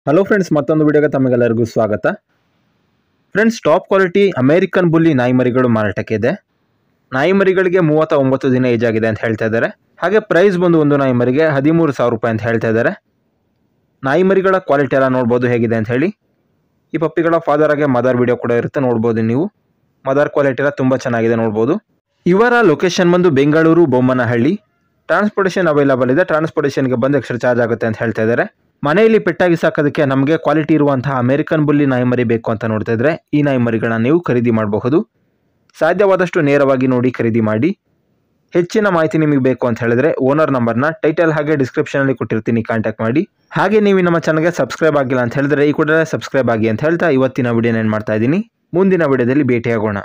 Hello friends, ಮತ್ತೊಂದು ವಿಡಿಯೋಗೆ ತಮಗೆಲ್ಲರಿಗೂ ಸ್ವಾಗತ. ಫ್ರೆಂಡ್ಸ್, ಟಾಪ್ ಕ್ವಾಲಿಟಿ ಅಮೇರಿಕನ್ ಬುಲ್ಲಿ ನಾಯಿ ಮರಿಗಳು ಮಾರಾಟಕ್ಕೆ ಇದೆ. ನಾಯಿ ಮರಿಗಳಿಗೆ 39 ದಿನ ಏಜ್ ಆಗಿದೆ ಅಂತ ಹೇಳ್ತಾ ಇದ್ದಾರೆ. ಹಾಗೆ ಪ್ರೈಸ್ ಬಂದು ಒಂದು ನಾಯಿ ಮರಿಗೆ 13,000 ರೂಪಾಯಿ ಅಂತ ಹೇಳ್ತಾ ಇದ್ದಾರೆ. ನಾಯಿ ಮರಿಗಳ ಕ್ವಾಲಿಟಿ ಎಲ್ಲ ನೋಡ್ಬೋದು ಹೇಗಿದೆ ಅಂತ ಹೇಳಿ. ಈ ಪಪ್ಪಿಗಳ ಫಾದರ್ ಆಗಿ ಮದರ್ ವಿಡಿಯೋ ಕೂಡ ಇರುತ್ತೆ, ನೋಡ್ಬೋದು ನೀವು. ಮದರ್ ಕ್ವಾಲಿಟಿ ಎಲ್ಲ ತುಂಬ ಚೆನ್ನಾಗಿದೆ, ನೋಡ್ಬೋದು. ಇವರ ಲೊಕೇಶನ್ ಬಂದು ಬೆಂಗಳೂರು ಬೊಮ್ಮನಹಳ್ಳಿ. ಟ್ರಾನ್ಸ್ಪೋರ್ಟೇಷನ್ ಅವೈಲಬಲ್ ಇದೆ. ಟ್ರಾನ್ಸ್ಪೋರ್ಟೇಷನ್ಗೆ ಬಂದು ಎಕ್ಸ್ಟ್ರಾ ಚಾರ್ಜ್ ಆಗುತ್ತೆ ಅಂತ ಹೇಳ್ತಾ ಇದ್ದಾರೆ. ಮನೆಯಲ್ಲಿ ಪೆಟ್ಟಾಗಿ ಸಾಕೋದಕ್ಕೆ ನಮಗೆ ಕ್ವಾಲಿಟಿ ಇರುವಂತಹ ಅಮೆರಿಕನ್ ಬುಲ್ಲಿ ನಾಯಿ ಮರಿ ಬೇಕು ಅಂತ ನೋಡ್ತಾ ಇದ್ರೆ ಈ ನಾಯಿ ಮರಿಗಳನ್ನ ನೀವು ಖರೀದಿ ಮಾಡಬಹುದು. ಸಾಧ್ಯವಾದಷ್ಟು ನೇರವಾಗಿ ನೋಡಿ ಖರೀದಿ ಮಾಡಿ. ಹೆಚ್ಚಿನ ಮಾಹಿತಿ ನಿಮಗೆ ಬೇಕು ಅಂತ ಹೇಳಿದ್ರೆ ಓನರ್ ನಂಬರ್ನ ಟೈಟಲ್ ಹಾಗೆ ಡಿಸ್ಕ್ರಿಪ್ಷನಲ್ಲಿ ಕೊಟ್ಟಿರ್ತೀನಿ, ಕಾಂಟ್ಯಾಕ್ಟ್ ಮಾಡಿ. ಹಾಗೆ ನೀವು ನಮ್ಮ ಚಾನಲ್ಗೆ ಸಬ್ಸ್ಕ್ರೈಬ್ ಆಗಿಲ್ಲ ಅಂತ ಹೇಳಿದ್ರೆ ಈ ಕೂಡಲೇ ಸಬ್ಸ್ಕ್ರೈಬ್ ಆಗಿ ಅಂತ ಹೇಳ್ತಾ ಇವತ್ತಿನ ವಿಡಿಯೋನ ಏನು ಮಾಡ್ತಾ ಇದ್ದೀನಿ. ಮುಂದಿನ ವಿಡಿಯೋದಲ್ಲಿ ಭೇಟಿಯಾಗೋಣ.